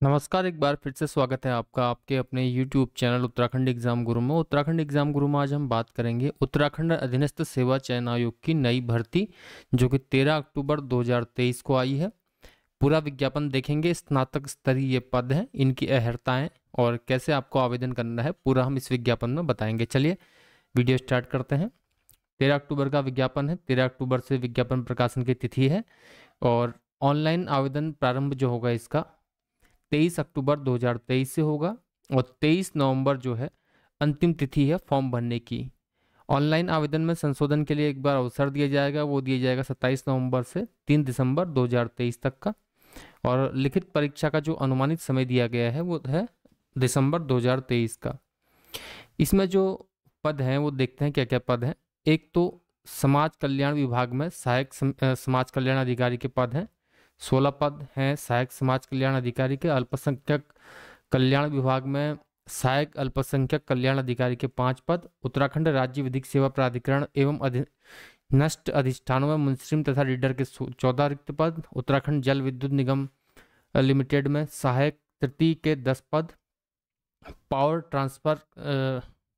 नमस्कार, एक बार फिर से स्वागत है आपका आपके अपने YouTube चैनल उत्तराखंड एग्जाम गुरु में। उत्तराखंड एग्जाम गुरु में आज हम बात करेंगे उत्तराखंड अधीनस्थ सेवा चयन आयोग की नई भर्ती जो कि 13 अक्टूबर 2023 को आई है। पूरा विज्ञापन देखेंगे। स्नातक स्तरीय ये पद हैं, इनकी अहर्ताएं और कैसे आपको आवेदन करना है पूरा हम इस विज्ञापन में बताएंगे। चलिए वीडियो स्टार्ट करते हैं। 13 अक्टूबर का विज्ञापन है। 13 अक्टूबर से विज्ञापन प्रकाशन की तिथि है और ऑनलाइन आवेदन प्रारंभ जो होगा इसका 23 अक्टूबर 2023 से होगा और 23 नवंबर जो है अंतिम तिथि है फॉर्म भरने की। ऑनलाइन आवेदन में संशोधन के लिए एक बार अवसर दिया जाएगा, वो दिया जाएगा 27 नवंबर से 3 दिसंबर 2023 तक का। और लिखित परीक्षा का जो अनुमानित समय दिया गया है वो है दिसंबर 2023 का। इसमें जो पद हैं वो देखते हैं क्या क्या पद हैं। एक तो समाज कल्याण विभाग में सहायक समाज कल्याण अधिकारी के पद हैं। 16 पद हैं सहायक समाज कल्याण अधिकारी के। अल्पसंख्यक कल्याण विभाग में सहायक अल्पसंख्यक कल्याण अधिकारी के 5 पद। उत्तराखंड राज्य विधिक सेवा प्राधिकरण एवं नष्ट अधिष्ठानों में मुंस्लिम तथा रीडर के 14 रिक्त पद। उत्तराखंड जल विद्युत निगम लिमिटेड में सहायक तृतीय के 10 पद। Power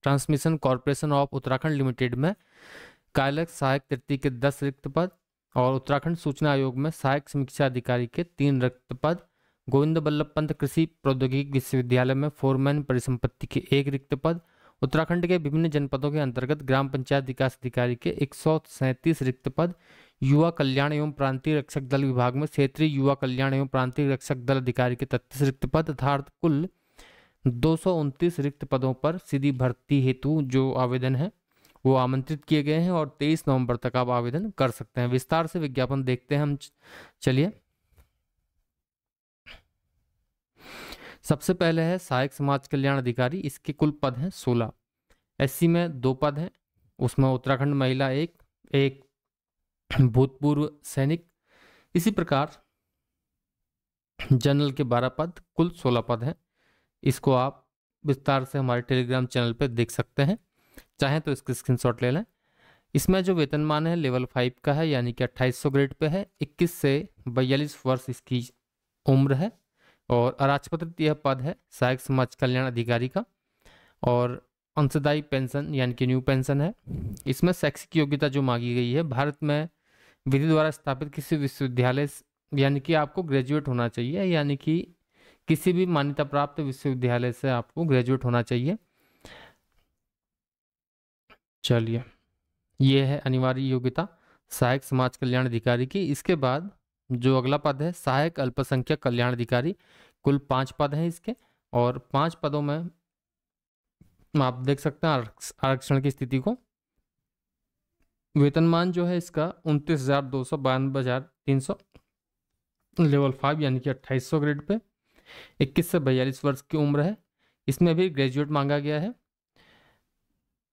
transmission corporation of Uttarakhand limited में कार्यलय सहायक तृतीय के 10 रिक्त पद। और उत्तराखंड सूचना आयोग में सहायक समीक्षा अधिकारी के 3 रिक्त पद। गोविंद बल्लभ पंत कृषि प्रौद्योगिकी विश्वविद्यालय में फोरमैन परिसंपत्ति के 1 रिक्त पद। उत्तराखंड के विभिन्न जनपदों के अंतर्गत ग्राम पंचायत विकास अधिकारी के 137 रिक्त पद। युवा कल्याण एवं प्रांतीय रक्षक दल विभाग में क्षेत्रीय युवा कल्याण एवं प्रांतीय रक्षक दल अधिकारी के 33 रिक्त पद। अर्थात कुल 229 रिक्त पदों पर सीधी भर्ती हेतु जो आवेदन है वो आमंत्रित किए गए हैं और 23 नवंबर तक आप आवेदन कर सकते हैं। विस्तार से विज्ञापन देखते हैं हम। चलिए, सबसे पहले है सहायक समाज कल्याण अधिकारी। इसके कुल पद हैं 16। एससी में 2 पद हैं, उसमें उत्तराखंड महिला एक भूतपूर्व सैनिक। इसी प्रकार जनरल के 12 पद, कुल 16 पद हैं। इसको आप विस्तार से हमारे टेलीग्राम चैनल पर देख सकते हैं, चाहें तो इसका स्क्रीनशॉट ले लें। इसमें जो वेतनमान है लेवल 5 का है, यानी कि 2800 ग्रेड पे है। 21 से 42 वर्ष इसकी उम्र है और अराजपत्रित यह पद है सहायक समाज कल्याण अधिकारी का। और अंशदायी पेंशन यानी कि न्यू पेंशन है। इसमें शैक्षिक योग्यता जो मांगी गई है, भारत में विधि द्वारा स्थापित किसी विश्वविद्यालय यानी कि आपको ग्रेजुएट होना चाहिए, यानी कि किसी भी मान्यता प्राप्त विश्वविद्यालय से आपको ग्रेजुएट होना चाहिए। चलिए, ये है अनिवार्य योग्यता सहायक समाज कल्याण अधिकारी की। इसके बाद जो अगला पद है सहायक अल्पसंख्यक कल्याण अधिकारी। कुल 5 पद हैं इसके और 5 पदों में आप देख सकते हैं आरक्षण की स्थिति को। वेतनमान जो है इसका 29,292,300 लेवल 5 यानी कि 2800 ग्रेड पे। 21 से 42 वर्ष की उम्र है। इसमें भी ग्रेजुएट मांगा गया है।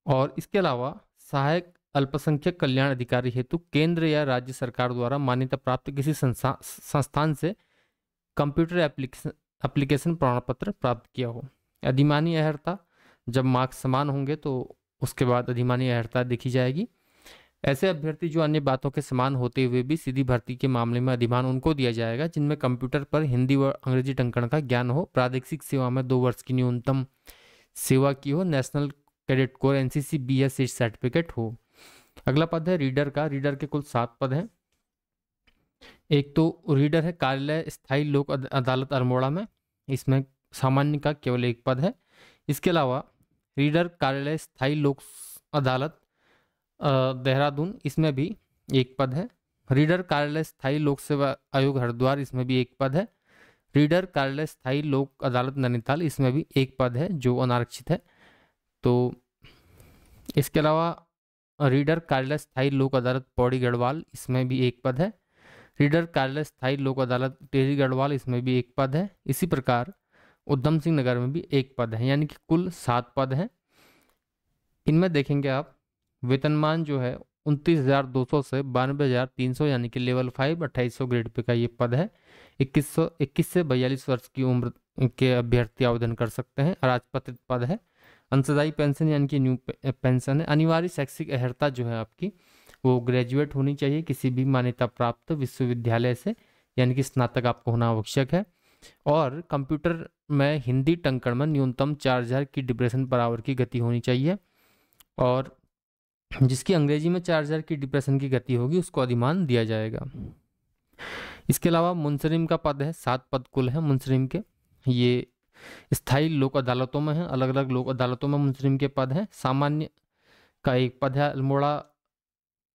और इसके अलावा सहायक अल्पसंख्यक कल्याण अधिकारी हेतु केंद्र या राज्य सरकार द्वारा मान्यता प्राप्त किसी संस्थान से कंप्यूटर एप्लीकेशन प्रमाण पत्र प्राप्त किया हो। अधिमानी अहर्ता, जब मार्क्स समान होंगे तो उसके बाद अधिमानी अहर्ता देखी जाएगी। ऐसे अभ्यर्थी जो अन्य बातों के समान होते हुए भी सीधी भर्ती के मामले में अधिमान उनको दिया जाएगा जिनमें कंप्यूटर पर हिंदी व अंग्रेजी टंकण का ज्ञान हो, प्रादेशिक सेवा में 2 वर्ष की न्यूनतम सेवा की हो, national cadet corps NCC BS certificate हो। अगला पद है रीडर का। रीडर के कुल 7 पद हैं। एक तो रीडर है कार्यालय स्थायी लोक अदालत अल्मोड़ा में। इसमें सामान्य का केवल 1 पद है। इसके अलावा रीडर कार्यालय स्थायी लोक अदालत देहरादून, इसमें भी 1 पद है। रीडर कार्यालय स्थायी लोक सेवा आयोग हरिद्वार, इसमें भी 1 पद है। रीडर कार्यालय स्थायी लोक अदालत नैनीताल, इसमें भी 1 पद है जो अनारक्षित है। तो इसके अलावा रीडर कार्यालय स्थायी लोक अदालत पौड़ी गढ़वाल, इसमें भी 1 पद है। रीडर कार्यालय स्थायी लोक अदालत टेहरी गढ़वाल, इसमें भी 1 पद है। इसी प्रकार उधम सिंह नगर में भी 1 पद है, यानी कि कुल 7 पद हैं। इनमें देखेंगे आप वेतनमान जो है 29,200 से 92,300 यानी कि लेवल 5 2800 ग्रेड पे का ये पद है। 21 से 42 वर्ष की उम्र के अभ्यर्थी आवेदन कर सकते हैं। अराजपत्रित पद है। अंशदायी पेंशन यानी कि न्यू पेंशन है। अनिवार्य शैक्षिक अहर्ता जो है आपकी वो ग्रेजुएट होनी चाहिए किसी भी मान्यता प्राप्त विश्वविद्यालय से, यानी कि स्नातक आपको होना आवश्यक है। और कंप्यूटर में हिंदी टंकण में न्यूनतम 4000 की डिप्रेशन पर आवर की गति होनी चाहिए, और जिसकी अंग्रेजी में 4000 की डिप्रेशन की गति होगी उसको अधिमान दिया जाएगा। इसके अलावा मुंसरिम का पद है, 7 पद कुल है मुंसरिम के। ये स्थायी लोक अदालतों में है, अलग अलग लोक अदालतों में मुंसरिम के पद हैं। सामान्य का एक पद है अल्मोड़ा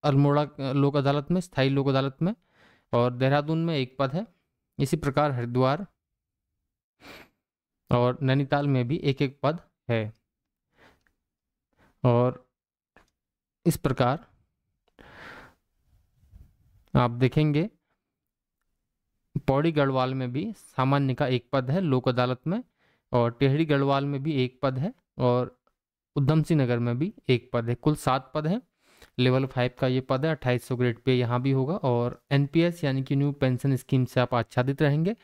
अल्मोड़ा लोक अदालत में, स्थायी लोक अदालत में, और देहरादून में एक पद है। इसी प्रकार हरिद्वार और नैनीताल में भी एक एक पद है। और इस प्रकार आप देखेंगे पौड़ी गढ़वाल में भी सामान्य का एक पद है लोक अदालत में, और टेहरी गढ़वाल में भी एक पद है, और उधम सिंह नगर में भी एक पद है। कुल 7 पद है। लेवल 5 का ये पद है, 2800 ग्रेड पे यहाँ भी होगा। और एनपीएस यानी कि न्यू पेंशन स्कीम से आप आच्छादित रहेंगे।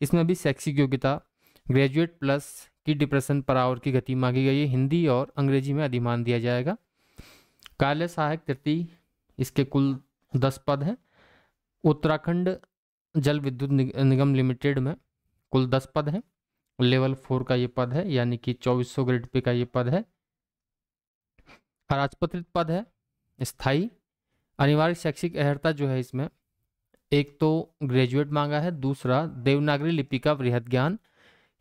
इसमें भी शैक्षिक योग्यता ग्रेजुएट प्लस की डिप्रेशन पर आवर की गति मांगी गई है। हिंदी और अंग्रेजी में अधिमान दिया जाएगा। कार्यालय सहायक तृतीय, इसके कुल 10 पद हैं। उत्तराखंड जल विद्युत निगम लिमिटेड में कुल 10 पद हैं। लेवल 4 का ये पद है, यानी कि 2400 ग्रेड पे का ये पद है। अराजपत्रित पद है स्थायी। अनिवार्य शैक्षिक अर्हता जो है इसमें, एक तो ग्रेजुएट मांगा है, दूसरा देवनागरी लिपि का वृहद ज्ञान,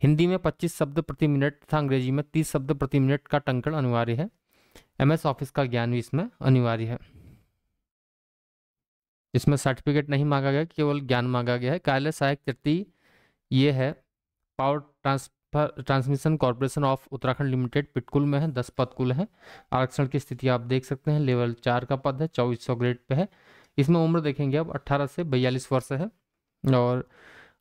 हिंदी में 25 शब्द प्रति मिनट तथा अंग्रेजी में 30 शब्द प्रति मिनट का टंकण अनिवार्य है। एमएस ऑफिस का ज्ञान भी इसमें अनिवार्य है। इसमें सर्टिफिकेट नहीं मांगा गया, केवल ज्ञान मांगा गया है। कार्यालय सहायक तृतीय ये है power transmission corporation of Uttarakhand limited, PTCUL में है, 10 पद कुल है। आरक्षण की स्थिति आप देख सकते हैं। लेवल 4 का पद है, 2400 ग्रेड पे है। इसमें उम्र देखेंगे अब 18 से 42 वर्ष है। और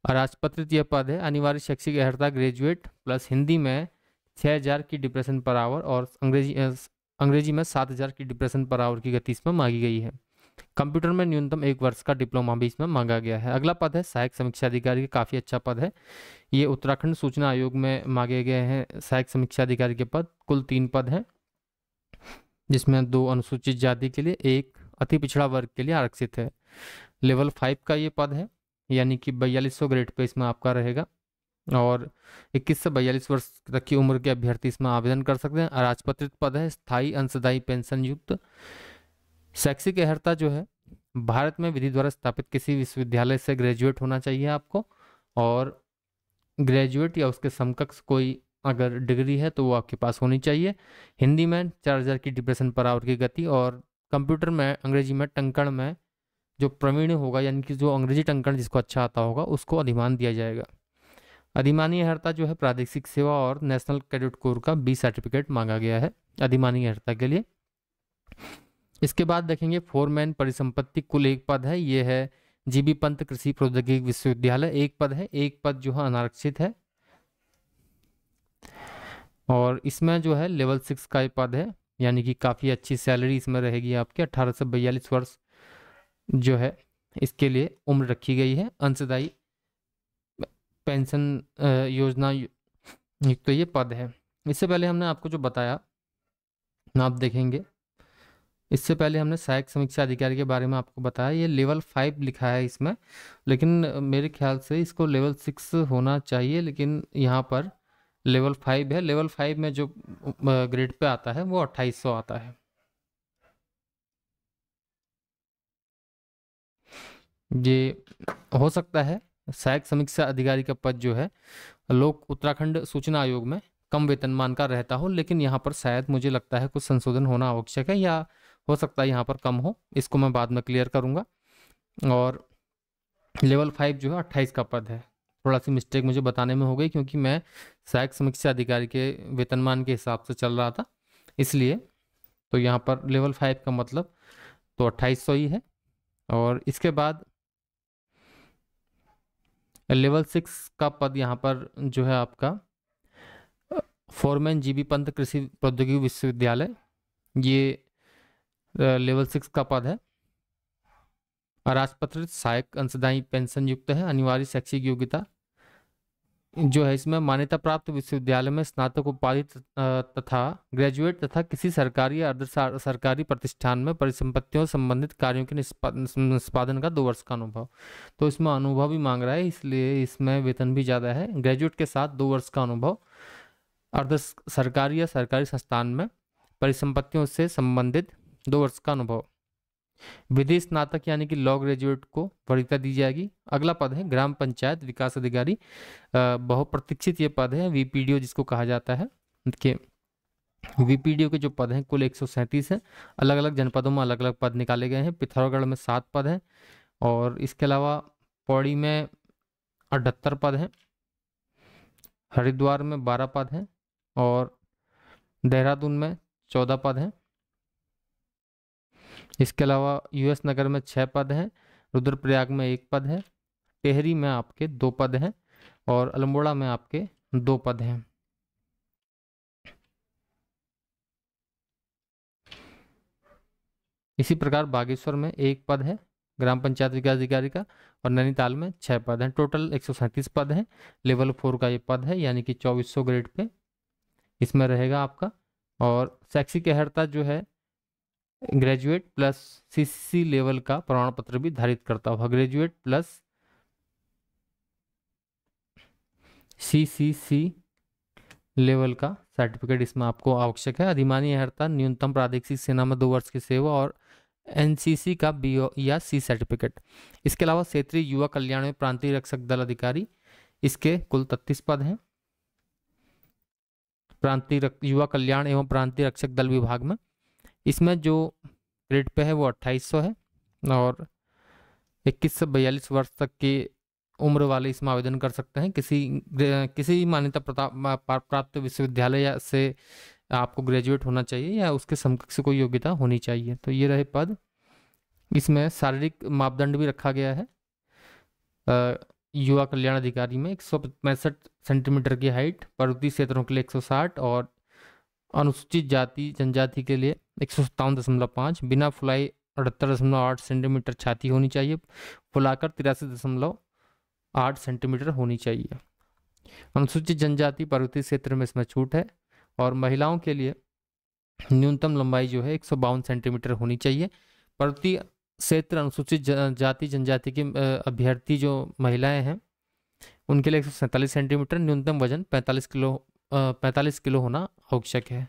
अराजपत्रित यह पद है। अनिवार्य शैक्षिक अर्हता ग्रेजुएट प्लस हिंदी में 6000 की डिप्रेशन पर आवर, और अंग्रेजी में 7000 की डिप्रेशन पर आवर की गति इसमें मांगी गई है। कंप्यूटर में न्यूनतम 1 वर्ष का डिप्लोमा भी इसमें मांगा गया है। अगला पद है सहायक समीक्षा अधिकारी, काफ़ी अच्छा पद है। ये उत्तराखंड सूचना आयोग में मांगे गए हैं सहायक समीक्षा अधिकारी के पद। कुल 3 पद हैं, जिसमें 2 अनुसूचित जाति के लिए, 1 अति पिछड़ा वर्ग के लिए आरक्षित है। लेवल 5 का ये पद है, यानी कि 4200 ग्रेड पे इसमें आपका रहेगा। और 21 से 42 वर्ष तक की उम्र के अभ्यर्थी इसमें आवेदन कर सकते हैं। अराजपत्रित पद है स्थायी अंशदायी पेंशन युक्त। शैक्षिक अर्हता जो है, भारत में विधि द्वारा स्थापित किसी विश्वविद्यालय से ग्रेजुएट होना चाहिए आपको, और ग्रेजुएट या उसके समकक्ष कोई अगर डिग्री है तो वो आपके पास होनी चाहिए। हिंदी में 4000 की डिप्रेशन पर आवर की गति, और कंप्यूटर में अंग्रेजी में टंकण में जो प्रवीण होगा, यानी कि जो अंग्रेजी टंकण जिसको अच्छा आता होगा, उसको अधिमान दिया जाएगा। अधिमानी अर्हता जो है प्रादेशिक सेवा और नेशनल कैडेट कोर का बी सर्टिफिकेट मांगा गया है अधिमानी अर्हता के लिए। इसके बाद देखेंगे फोरमैन परिसंपत्ति, कुल 1 पद है। ये है जीबी पंत कृषि प्रौद्योगिकी विश्वविद्यालय, 1 पद है। 1 पद जो है अनारक्षित है, और इसमें जो है लेवल 6 का ये पद है, यानी कि काफ़ी अच्छी सैलरी इसमें रहेगी आपके। 18 से 42 वर्ष जो है इसके लिए उम्र रखी गई है। अंशदायी पेंशन योजना युक्त तो ये पद है। इससे पहले हमने आपको जो बताया आप देखेंगे, इससे पहले हमने सहायक समीक्षा अधिकारी के बारे में आपको बताया। ये लेवल 5 लिखा है इसमें, लेकिन मेरे ख्याल से इसको लेवल 6 होना चाहिए, लेकिन यहाँ पर लेवल 5 है। लेवल 5 में जो ग्रेड पे आता है वो 2800 आता है। ये हो सकता है सहायक समीक्षा अधिकारी का पद जो है लोक उत्तराखंड सूचना आयोग में कम वेतनमान का रहता हो, लेकिन यहाँ पर शायद मुझे लगता है कुछ संशोधन होना आवश्यक है, या हो सकता है यहाँ पर कम हो। इसको मैं बाद में क्लियर करूँगा। और लेवल 5 जो है 28 का पद है। थोड़ा सी मिस्टेक मुझे बताने में हो गई, क्योंकि मैं सहायक समीक्षा अधिकारी के वेतनमान के हिसाब से चल रहा था, इसलिए। तो यहाँ पर लेवल 5 का मतलब तो 2800 ही है। और इसके बाद लेवल 6 का पद यहाँ पर जो है आपका फोरमैन जीबी पंत कृषि प्रौद्योगिकी विश्वविद्यालय, ये लेवल 6 का पद है। अराजपत्रित सहायक अंशदायी पेंशन युक्त है। अनिवार्य शैक्षिक योग्यता जो है इसमें मान्यता प्राप्त विश्वविद्यालय में स्नातक उपाधि तथा ग्रेजुएट तथा किसी सरकारी या अर्ध सरकारी प्रतिष्ठान में परिसंपत्तियों से संबंधित कार्यों के निष्पादन का 2 वर्ष का अनुभव। तो इसमें अनुभव भी मांग रहा है, इसलिए इसमें वेतन भी ज़्यादा है। ग्रेजुएट के साथ 2 वर्ष का अनुभव, अर्ध सरकारी या सरकारी संस्थान में परिसंपत्तियों से संबंधित 2 वर्ष का अनुभव। विधि स्नातक यानी कि लॉ ग्रेजुएट को वरीयता दी जाएगी। अगला पद है ग्राम पंचायत विकास अधिकारी। बहुप्रतीक्षित ये पद है, वीपीडीओ जिसको कहा जाता है। कि वीपीडीओ के जो पद हैं कुल 137 हैं। अलग अलग जनपदों में अलग अलग पद निकाले गए हैं। पिथौरागढ़ में 7 पद हैं और इसके अलावा पौड़ी में 78 पद हैं, हरिद्वार में 12 पद हैं और देहरादून में 14 पद हैं। इसके अलावा यूएस नगर में 6 पद हैं, रुद्रप्रयाग में 1 पद है, टेहरी में आपके 2 पद हैं और अल्मोड़ा में आपके 2 पद हैं। इसी प्रकार बागेश्वर में 1 पद है ग्राम पंचायत विकास अधिकारी का और नैनीताल में 6 पद हैं। टोटल 137 पद हैं। लेवल 4 का ये पद है यानी कि 2400 ग्रेड पे इसमें रहेगा आपका। और शैक्षिक अर्हता जो है ग्रेजुएट प्लस सीसीसी लेवल का प्रमाण पत्र भी धारित करता हुआ, ग्रेजुएट प्लस सीसीसी लेवल का सर्टिफिकेट इसमें आपको आवश्यक है। अधिमानी अर्हता न्यूनतम प्रादेशिक सेना में 2 वर्ष की सेवा और एनसीसी का बीओ या सी सर्टिफिकेट। इसके अलावा क्षेत्रीय युवा कल्याण में प्रांतीय रक्षक दल अधिकारी, इसके कुल 33 पद हैं प्रांतीय युवा कल्याण एवं प्रांतीय रक्षक दल विभाग में। इसमें जो ग्रेड पे है वो 2800 है और 21 से 42 वर्ष तक की उम्र वाले इसमें आवेदन कर सकते हैं। किसी मान्यता प्राप्त विश्वविद्यालय से आपको ग्रेजुएट होना चाहिए या उसके समकक्ष कोई योग्यता होनी चाहिए। तो ये रहे पद। इसमें शारीरिक मापदंड भी रखा गया है। युवा कल्याण अधिकारी में 165 सेंटीमीटर की हाइट, पर्वतीय क्षेत्रों के लिए 160 और अनुसूचित जाति जनजाति के लिए 157.5, बिना फुलाई 78.8 सेंटीमीटर छाती होनी चाहिए, फुलाकर 83.8 सेंटीमीटर होनी चाहिए। अनुसूचित जनजाति पर्वतीय क्षेत्र में इसमें छूट है और महिलाओं के लिए न्यूनतम लंबाई जो है 152 सेंटीमीटर होनी चाहिए। पर्वतीय क्षेत्र अनुसूचित जाति जनजाति के अभ्यर्थी जो महिलाएं हैं उनके लिए 147 सेंटीमीटर, न्यूनतम वजन 45 किलो होना आवश्यक है।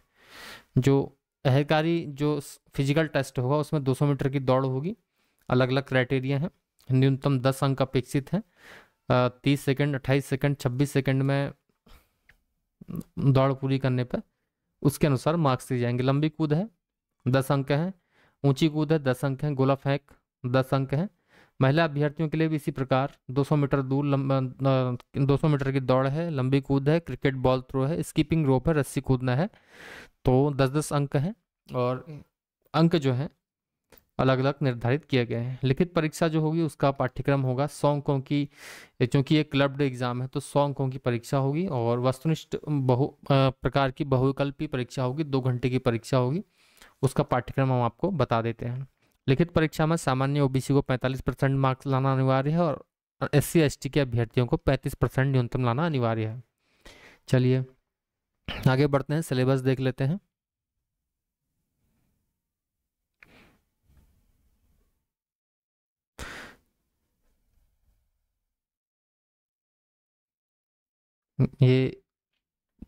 जो अहकारी जो फिजिकल टेस्ट होगा उसमें 200 मीटर की दौड़ होगी। अलग अलग क्राइटेरिया हैं। न्यूनतम 10 अंक अपेक्षित हैं। 30 सेकंड, 28 सेकंड, 26 सेकंड में दौड़ पूरी करने पर उसके अनुसार मार्क्स दिए जाएंगे। लंबी कूद है 10 अंक हैं, ऊंची कूद है 10 अंक हैं, गोला फेंक 10 अंक हैं। महिला अभ्यर्थियों के लिए भी इसी प्रकार 200 मीटर दूर 200 मीटर की दौड़ है, लंबी कूद है, क्रिकेट बॉल थ्रो है, स्कीपिंग रोप है, रस्सी कूदना है। तो 10-10 अंक हैं और अंक जो हैं अलग अलग निर्धारित किए गए हैं। लिखित परीक्षा जो होगी उसका पाठ्यक्रम होगा 100 अंकों की, क्योंकि ये क्लब्ड एग्जाम है तो 100 अंकों की परीक्षा होगी और वस्तुनिष्ठ प्रकार की बहुविकल्पी परीक्षा होगी, 2 घंटे की परीक्षा होगी। उसका पाठ्यक्रम हम आपको बता देते हैं। लिखित परीक्षा में सामान्य ओबीसी को 45% मार्क्स लाना अनिवार्य है और SC/ST के अभ्यर्थियों को 35% न्यूनतम लाना अनिवार्य है। चलिए आगे बढ़ते हैं, सिलेबस देख लेते हैं। ये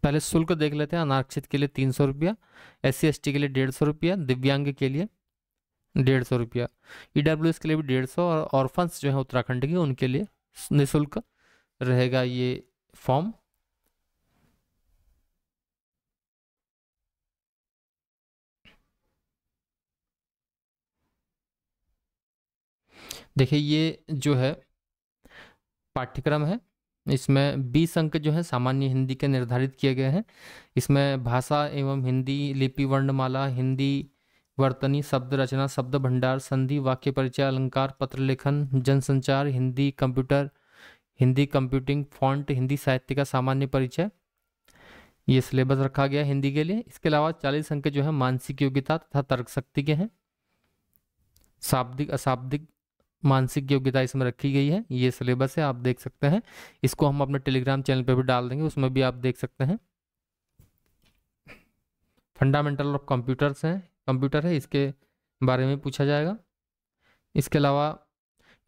पहले शुल्क देख लेते हैं। अनारक्षित के लिए 300 रुपया, SC/ST के लिए 150 रुपया, दिव्यांग के लिए 150 रुपया, EWS के लिए भी 150 और ऑर्फन्स जो है उत्तराखंड के उनके लिए निःशुल्क रहेगा ये फॉर्म। देखिए ये जो है पाठ्यक्रम है, इसमें 20 अंक जो है सामान्य हिंदी के निर्धारित किए गए हैं। इसमें भाषा एवं हिंदी, लिपि वर्णमाला, हिंदी वर्तनी, शब्द रचना, शब्द भंडार, संधि, वाक्य परिचय, अलंकार, पत्र लेखन, जनसंचार, Hindi computer, Hindi computing, font, Hindi साहित्य का सामान्य परिचय, ये सिलेबस रखा गया हिंदी के लिए। इसके अलावा 40 अंक जो है मानसिक योग्यता तथा तर्क शक्ति के हैं। शाब्दिक अशाब्दिक मानसिक योग्यता इसमें रखी गई है। ये सिलेबस है, आप देख सकते हैं। इसको हम अपने टेलीग्राम चैनल पे भी डाल देंगे, उसमें भी आप देख सकते हैं। फंडामेंटल ऑफ कंप्यूटर है, इसके बारे में पूछा जाएगा। इसके अलावा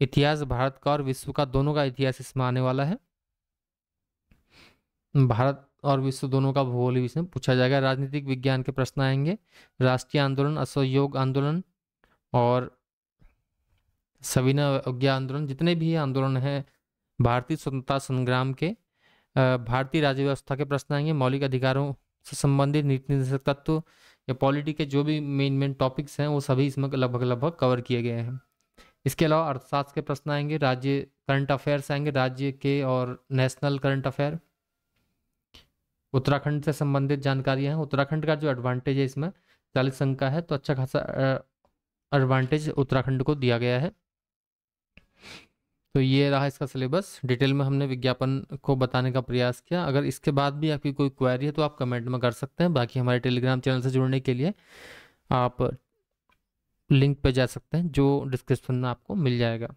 इतिहास भारत का और विश्व का दोनों का इतिहास इसमें आने वाला है। भारत और विश्व दोनों का भूगोल भी इसमें पूछा जाएगा। राजनीतिक विज्ञान के प्रश्न आएंगे, राष्ट्रीय आंदोलन, असहयोग आंदोलन और सविनय अवज्ञा आंदोलन, जितने भी आंदोलन हैं भारतीय स्वतंत्रता संग्राम के। भारतीय राज्य व्यवस्था के प्रश्न आएंगे, मौलिक अधिकारों से संबंधित नीति निर्देशक तत्व या पॉलिटी के जो भी मेन टॉपिक्स हैं वो सभी इसमें लगभग लगभग कवर किए गए हैं। इसके अलावा अर्थशास्त्र के प्रश्न आएंगे, राज्य करंट अफेयर्स आएंगे, राज्य के और नेशनल करंट अफेयर। उत्तराखंड से संबंधित जानकारियां हैं। उत्तराखंड का जो एडवांटेज है इसमें 40 अंक का है, तो अच्छा खासा एडवांटेज उत्तराखंड को दिया गया है। तो ये रहा इसका सिलेबस। डिटेल में हमने विज्ञापन को बताने का प्रयास किया। अगर इसके बाद भी आपकी कोई क्वेरी है तो आप कमेंट में कर सकते हैं। बाकी हमारे टेलीग्राम चैनल से जुड़ने के लिए आप लिंक पे जा सकते हैं जो डिस्क्रिप्शन में आपको मिल जाएगा।